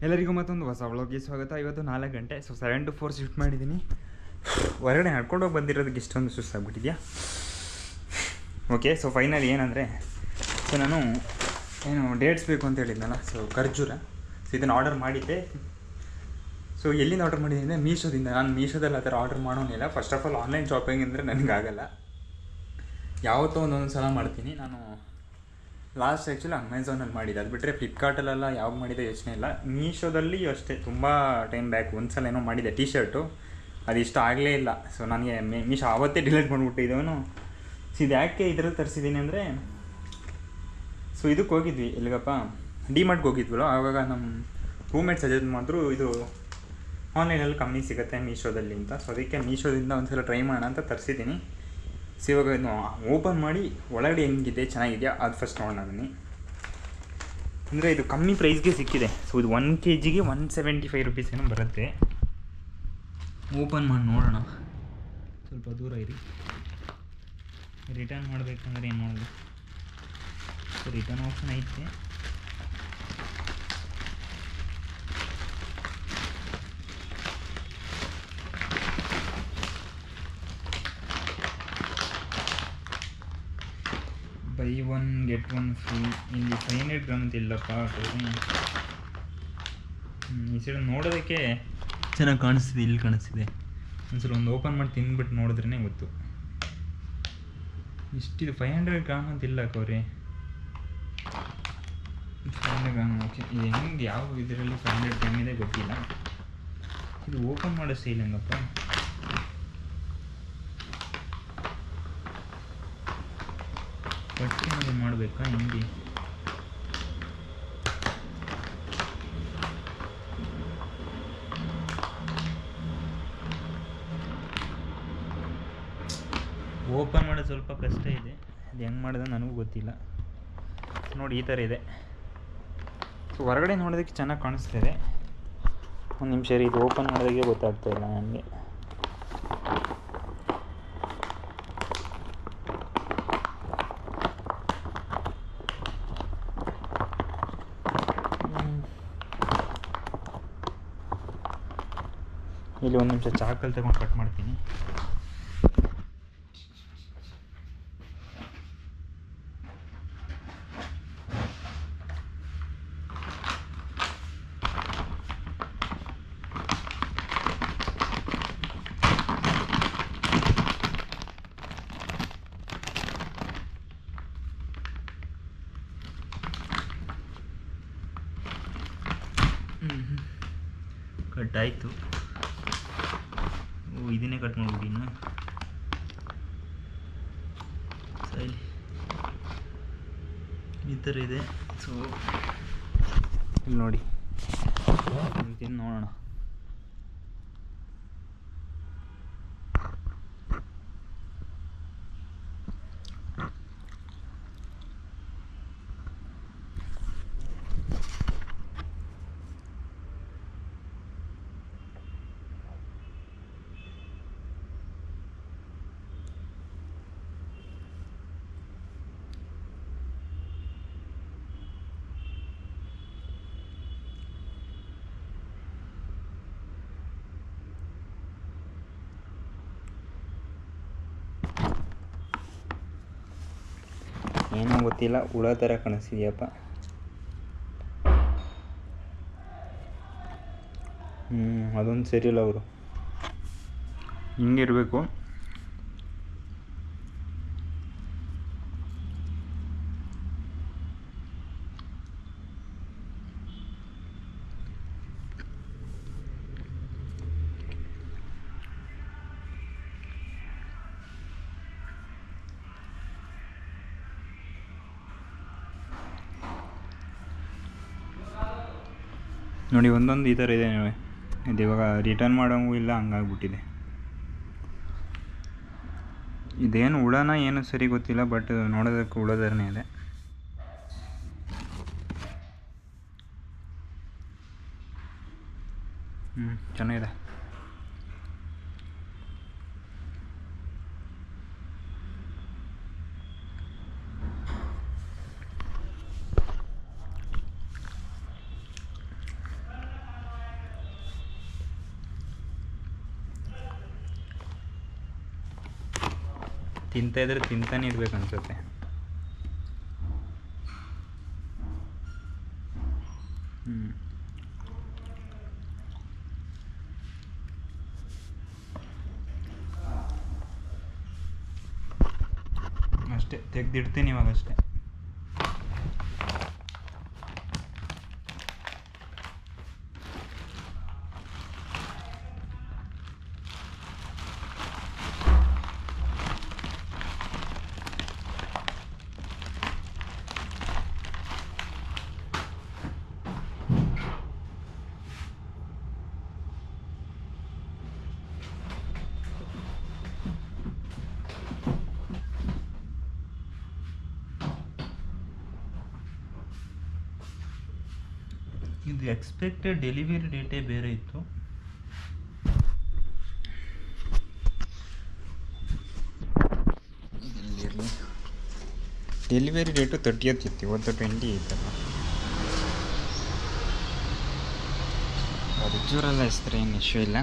ಎಲ್ಲರಿಗೂ ಮತ್ತೊಂದು ಹೊಸ ವ್ಲಾಗ್ಗೆ ಸ್ವಾಗತ. ಇವತ್ತು 4 ಗಂಟೆ. 7 to 4 ಶಿಫ್ಟ್ ಮಾಡಿದ್ದೀನಿ. ಹೊರಗಡೆ ನಡ್ಕೊಂಡೋಗಿ ಬಂದಿರೋದಕ್ಕೆ ಇಷ್ಟೊಂದು ಸುಸ್ತಾಗ್ಬಿಟ್ಟಿದೆಯಾ. ಓಕೆ, ಫೈನಲಿ ಏನಂದರೆ, ನಾನು ಡೇಟ್ಸ್ ಬೇಕು ಅಂತ ಹೇಳಿದ್ನಲ್ಲ, ಖರ್ಜೂರ. ಇದನ್ನು ಆರ್ಡರ್ ಮಾಡಿದ್ದೆ. ಎಲ್ಲಿಂದ ಆರ್ಡರ್ ಮಾಡಿದ್ದೀನಿ ಅಂದರೆ ಮೀಶೋದಿಂದ. ನಾನು ಮೀಶೋದಲ್ಲಿ ಆ ಥರ ಆರ್ಡರ್ ಮಾಡೋನಿಲ್ಲ. First of all online shopping ಅಂದರೆ ನನಗಾಗಲ್ಲ. ಯಾವತ್ತೋ ಒಂದೊಂದು ಸಲ ಮಾಡ್ತೀನಿ ನಾನು. ಲಾಸ್ಟ್ ಆ್ಯಕ್ಚುಲಿ ಅಮೆಝಾನಲ್ಲಿ ಮಾಡಿದ್ದೆ. ಅದು ಬಿಟ್ಟರೆ ಫ್ಲಿಪ್ಕಾರ್ಟಲ್ಲೆಲ್ಲ ಯಾವಾಗ ಮಾಡಿದೆ ಯೋಚನೆ ಇಲ್ಲ. ಮೀಶೋದಲ್ಲಿ ಅಷ್ಟೇ ತುಂಬ ಟೈಮ್ ಬ್ಯಾಕ್ ಒಂದು ಸಲ ಏನೋ ಮಾಡಿದ್ದೆ ಟಿ ಶರ್ಟು. ಅದು ಇಷ್ಟ ಆಗಲೇ ಇಲ್ಲ. ನನಗೆ ಮೀಶೋ ಆವತ್ತೇ ಡಿಲೀಟ್ ಮಾಡಿಬಿಟ್ಟಿದ್ದವನು. ಇದು ಯಾಕೆ ಇದರಲ್ಲಿ ತರಿಸಿದ್ದೀನಿ ಅಂದರೆ, ಇದಕ್ಕೆ ಹೋಗಿದ್ವಿ, ಎಲ್ಲಿಗಪ್ಪ, ಡಿಮಾರ್ಟ್ಗೆ ಹೋಗಿದ್ವಲ್ಲ. ಆವಾಗ ನಮ್ಮ ರೂಮ್ಮೇಟ್ ಸಜೆಸ್ಟ್ ಮಾಡಿದ್ರು, ಇದು ಆನ್ಲೈನಲ್ಲಿ ಕಮ್ಮಿ ಸಿಗುತ್ತೆ ಮೀಶೋದಲ್ಲಿ ಅಂತ. ಅದಕ್ಕೆ ಮೀಶೋದಿಂದ ಒಂದು ಸಲ ಟ್ರೈ ಮಾಡೋಣ ಅಂತ ತರಿಸಿದ್ದೀನಿ. ಇವಾಗ ಓಪನ್ ಮಾಡಿ ಒಳಗಡೆ ಹೆಂಗಿದೆ, ಚೆನ್ನಾಗಿದೆಯಾ ಅದು ಫಸ್ಟ್ ನೋಡೋಣ ಬನ್ನಿ. ಅಂದರೆ ಇದು ಕಮ್ಮಿ ಪ್ರೈಸ್ಗೆ ಸಿಕ್ಕಿದೆ. ಇದು 1 kg 175 ರೂಪೀಸ್ ಏನೋ ಬರುತ್ತೆ. ಓಪನ್ ಮಾಡಿ ನೋಡೋಣ. ಸ್ವಲ್ಪ ದೂರ ಇರಿ. ರಿಟರ್ನ್ ಮಾಡಬೇಕಂದ್ರೆ ಏನು ಮಾಡೋದು? ರಿಟರ್ನ್ ಆಪ್ಷನ್ ಐತೆ. By 1 get 1 free. ಇಲ್ಲಿ 500 ಗ್ರಾಮ್ ಅಂತ ಇಲ್ಲಪ್ಪ. ಈ ಸೈಡ್ ನೋಡೋದಕ್ಕೆ ಚೆನ್ನಾಗಿ ಕಾಣಿಸ್ತಿದೆ. ಇಲ್ಲಿ ಕಾಣಿಸ್ತಿದೆ. ಒಂದ್ಸಲ ಒಂದು ಓಪನ್ ಮಾಡಿ ತಿಂದ್ಬಿಟ್ಟು ನೋಡಿದ್ರೇ ಗೊತ್ತು. ಇಷ್ಟಿದೆ. 500 ಗ್ರಾಮ್ ಅಂತ ಇಲ್ಲ ಕವ್ರಿ. 500 ಗ್ರಾಮ್. ಓಕೆ, ಇದು ಹೆಂಗೆ ಯಾವ ಇದರಲ್ಲಿ 500 ಗ್ರಾಮ್ ಇದೆ ಗೊತ್ತಿಲ್ಲ. ಇದು ಓಪನ್ ಮಾಡೋ ಸ್ಟೈಲ್ ಹೆಂಗಪ್ಪ? ಕಟ್ ಮಾಡಬೇಕಾ ಹೆಂಗೆ? ಓಪನ್ ಮಾಡೋದು ಸ್ವಲ್ಪ ಕಷ್ಟ ಇದೆ. ಅದು ಹೆಂಗೆ ಮಾಡೋದು ನನಗೂ ಗೊತ್ತಿಲ್ಲ. ನೋಡಿ, ಈ ಥರ ಇದೆ. ಹೊರಗಡೆ ನೋಡೋದಕ್ಕೆ ಚೆನ್ನಾಗಿ ಕಾಣಿಸ್ತಿದೆ. ಒಂದು ನಿಮಿಷ ರೀ, ಇದು ಓಪನ್ ಮಾಡೋದಕ್ಕೆ ಗೊತ್ತಾಗ್ತಾ ಇಲ್ಲ ನನಗೆ. ಇಲ್ಲಿ ಒಂದು ನಿಮಿಷ ಚಾಕಲ್ಲಿ ತಗೊಂಡು ಕಟ್ ಮಾಡ್ತೀನಿ. ಕಟ್ ಆಯಿತು. ಇದನ್ನೇ ಕಟ್ ಮಾಡ್ಬಿಟ್ಟು ಇನ್ನು ಸರಿ ಈ ಥರ ಇದೆ. ಇಲ್ಲಿ ನೋಡಿ, ತಿಂದು ನೋಡೋಣ. ಏನೋ ಗೊತ್ತಿಲ್ಲ, ಹುಳ ಥರ ಕಾಣಿಸ್ತಿದ್ಯಪ್ಪ. ಅದೊಂದು ಸರಿಯಿಲ್ಲ. ಅವರು ಹಿಂಗಿರಬೇಕು. ನೋಡಿ, ಒಂದೊಂದು ಈ ಥರ ಇದೆ. ಇದು ಇವಾಗ ರಿಟರ್ನ್ ಮಾಡೋಂಗೂ ಇಲ್ಲ, ಹಂಗಾಗ್ಬಿಟ್ಟಿದೆ. ಇದೇನು ಹುಳನ ಏನು ಸರಿ ಗೊತ್ತಿಲ್ಲ, ಬಟ್ ನೋಡೋದಕ್ಕೆ ಹುಳ ಥರನೇ ಇದೆ. ಚೆನ್ನಾಗಿದೆ. ತಿಂತಾಯಿದ್ರೆ ತಿಂತಾನೆ ಇರ್ಬೇಕು ಅನ್ಸುತ್ತೆ. ಅಷ್ಟೇ ತೆಗ್ದಿಡ್ತೀನಿ ಇವಾಗಷ್ಟೇ. ಇದು ಎಕ್ಸ್ಪೆಕ್ಟೆಡ್ ಡೆಲಿವರಿ ಡೇಟೇ ಬೇರೆ ಇತ್ತು. ಡೆಲಿವರಿ ಡೇಟು 30th ಇತ್ತು, ಇವತ್ತು 20 ಐತಲ್ಲ. ಅದು ಜೋರೆಲ್ಲ ಹೆಸ್ರು ಏನು ಇಶ್ಯೂ ಇಲ್ಲ.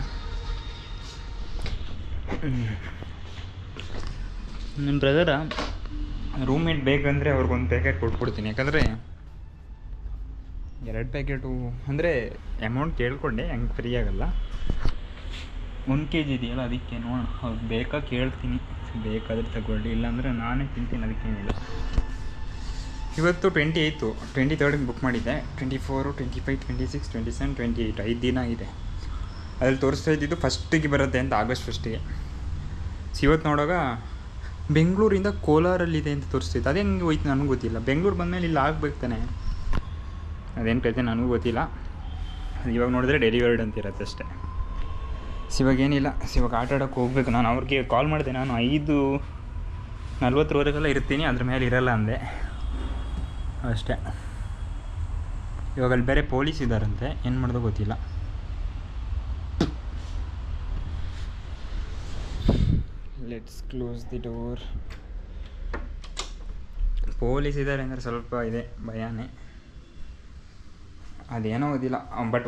ನಿಮ್ಮ ಬ್ರದರ ರೂಮ್ಮೇಟ್ ಬೇಕಂದರೆ ಅವ್ರಿಗೊಂದು ಪ್ಯಾಕೆಟ್ ಕೊಟ್ಬಿಡ್ತೀನಿ. ಯಾಕಂದರೆ 2 ಪ್ಯಾಕೆಟು ಅಂದರೆ ಅಮೌಂಟ್ ಕೇಳ್ಕೊಂಡೆ, ಹಂಗೆ ಫ್ರೀ ಆಗಲ್ಲ. 1 kg ಇದೆಯಲ್ಲ, ಅದಕ್ಕೆ ನೋಡೋಣ ಅವ್ರು ಬೇಕಾ ಕೇಳ್ತೀನಿ. ಬೇಕಾದರೆ ತಗೊಳ್ಳಿ, ಇಲ್ಲಾಂದರೆ ನಾನೇ ತಿಂತೀನಿ, ಅದಕ್ಕೇನಿಲ್ಲ. ಇವತ್ತು 28, 23rd ಬುಕ್ ಮಾಡಿದ್ದೆ. 24, 25, 26, 27, 28 5 ದಿನ ಇದೆ. ಅದ್ರಲ್ಲಿ ತೋರಿಸ್ತಾ ಇದ್ದಿದ್ದು ಫಸ್ಟಿಗೆ ಬರುತ್ತೆ ಅಂತ, August 1ಗೆ. ಇವತ್ತು ನೋಡೋವಾಗ ಬೆಂಗಳೂರಿಂದ ಕೋಲಾರಲ್ಲಿದೆ ಅಂತ ತೋರಿಸ್ತಿತ್ತು. ಅದೇ ಹೆಂಗೆ ಹೋಯ್ತು ನನಗೂ ಗೊತ್ತಿಲ್ಲ. ಬೆಂಗಳೂರು ಬಂದಮೇಲೆ ಇಲ್ಲಿ ಆಗ್ಬೇಕು ತಾನೆ, ಅದೇನು ಕತೆ ನನಗೂ ಗೊತ್ತಿಲ್ಲ. ಅದು ಇವಾಗ ನೋಡಿದ್ರೆ ಡೆಲಿವರ್ಡ್ ಅಂತಿರತ್ತೆ ಅಷ್ಟೇ. ಇವಾಗೇನಿಲ್ಲ, ಇವಾಗ ಆಟ ಆಡೋಕ್ಕೆ ಹೋಗ್ಬೇಕು. ನಾನು ಅವ್ರಿಗೆ ಕಾಲ್ ಮಾಡಿದೆ, ನಾನು 5:40 ಇರ್ತೀನಿ, ಅದ್ರ ಮೇಲೆ ಇರಲ್ಲ ಅಂದೆ ಅಷ್ಟೇ. ಇವಾಗ ಅಲ್ಲಿ ಬೇರೆ ಪೊಲೀಸ್ ಇದ್ದಾರಂತೆ, ಏನು ಮಾಡೋದು ಗೊತ್ತಿಲ್ಲ. Let's close the door. Police ಇದ್ದಾರೆ ಅಂದರೆ ಸ್ವಲ್ಪ ಇದೆ, ಭಯನೇ. ಅದೇನೋ ಓದಿಲ್ಲ, ಬಟ್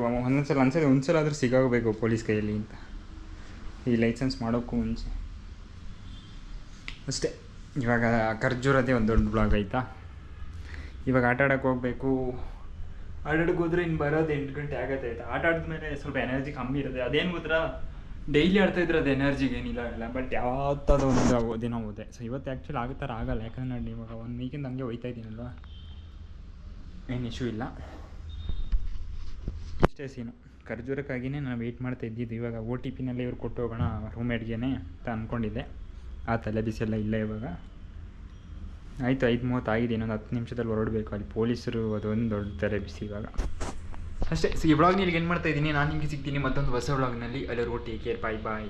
ಒಂದ್ಸಲ ಆದರೂ ಸಿಗೋಗಬೇಕು ಪೊಲೀಸ್ ಕೈಯಲ್ಲಿ ಅಂತ, ಈ ಲೈಸೆನ್ಸ್ ಮಾಡೋಕ್ಕೂ ಮುಂಚೆ ಅಷ್ಟೇ. ಇವಾಗ ಖರ್ಜೂರದೇ ಒಂದು ದೊಡ್ಡ ಬ್ಲಾಗ್ ಆಯಿತಾ. ಇವಾಗ ಆಟ ಆಡೋಕ್ಕೆ ಹೋಗಬೇಕು. ಆಟಾಡಕ್ಕೆ ಹೋದ್ರೆ ಇನ್ನು ಬರೋದು 8 ಗಂಟೆ ಆಗತ್ತೆ ಆಯಿತಾ. ಆಟ ಆಡಿದ್ಮೇಲೆ ಸ್ವಲ್ಪ ಎನರ್ಜಿ ಕಮ್ಮಿ ಇರುತ್ತೆ. ಅದೇನು ಗೊತ್ತಾ, ಡೈಲಿ ಆಡ್ತಾಯಿದ್ರೆ ಅದು ಎನರ್ಜಿಗೆ ಏನಿಲ್ಲ ಇಲ್ಲ, ಬಟ್ ಯಾವತ್ತದು ಒಂದು ದಿನ ಹೋದೆ. ಸೊ ಇವತ್ತು ಆ್ಯಕ್ಚುಲಿ ಆಗೋ ಥರ ಆಗಲ್ಲ, ಯಾಕಂದ್ರೆ ನಾನು ಇವಾಗ 1 ವೀಕಿಂದ ಹಂಗೆ ಹೋಗ್ತಾ ಇದ್ದೀನಲ್ವ, ಏನು ಇಶ್ಯೂ ಇಲ್ಲ. ಇಷ್ಟೇ ಸೀನು. ಖರ್ಜೂರಕ್ಕಾಗಿಯೇ ನಾನು ವೆಯ್ಟ್ ಮಾಡ್ತಾ ಇದ್ದಿದ್ದು. ಇವಾಗ OTPನಲ್ಲೇ ಇವ್ರು ಕೊಟ್ಟು ಹೋಗೋಣ ರೂಮ್ಮೇಟ್ಗೆ ಅಂತ ಅಂದ್ಕೊಂಡಿದ್ದೆ. ಆ ತಲೆ ಬಿಸಿಯೆಲ್ಲ ಇಲ್ಲ ಇವಾಗ. ಆಯಿತು, 5:30 ಆಗಿದೆ, ಇನ್ನೊಂದು 10 ನಿಮಿಷದಲ್ಲಿ ಹೊರಡಬೇಕು. ಅಲ್ಲಿ ಪೊಲೀಸರು, ಅದೊಂದು ದೊಡ್ಡ ತಲೆ ಬಿಸಿ ಇವಾಗ ಅಷ್ಟೇ. ಈ ವ್ಲಾಗ್ನಲ್ಲಿ ಏನು ಮಾಡ್ತಾ ಇದ್ದೀನಿ, ನಾನು ನಿಮಗೆ ಸಿಗ್ತೀನಿ ಮತ್ತೊಂದು ಹೊಸ ವ್ಲಾಗ್ನಲ್ಲಿ. ಅಲ್ಲಿವರೆಗೂ ಟೇಕ್ ಕೇರ್, ಬಾಯ್ ಬಾಯ್.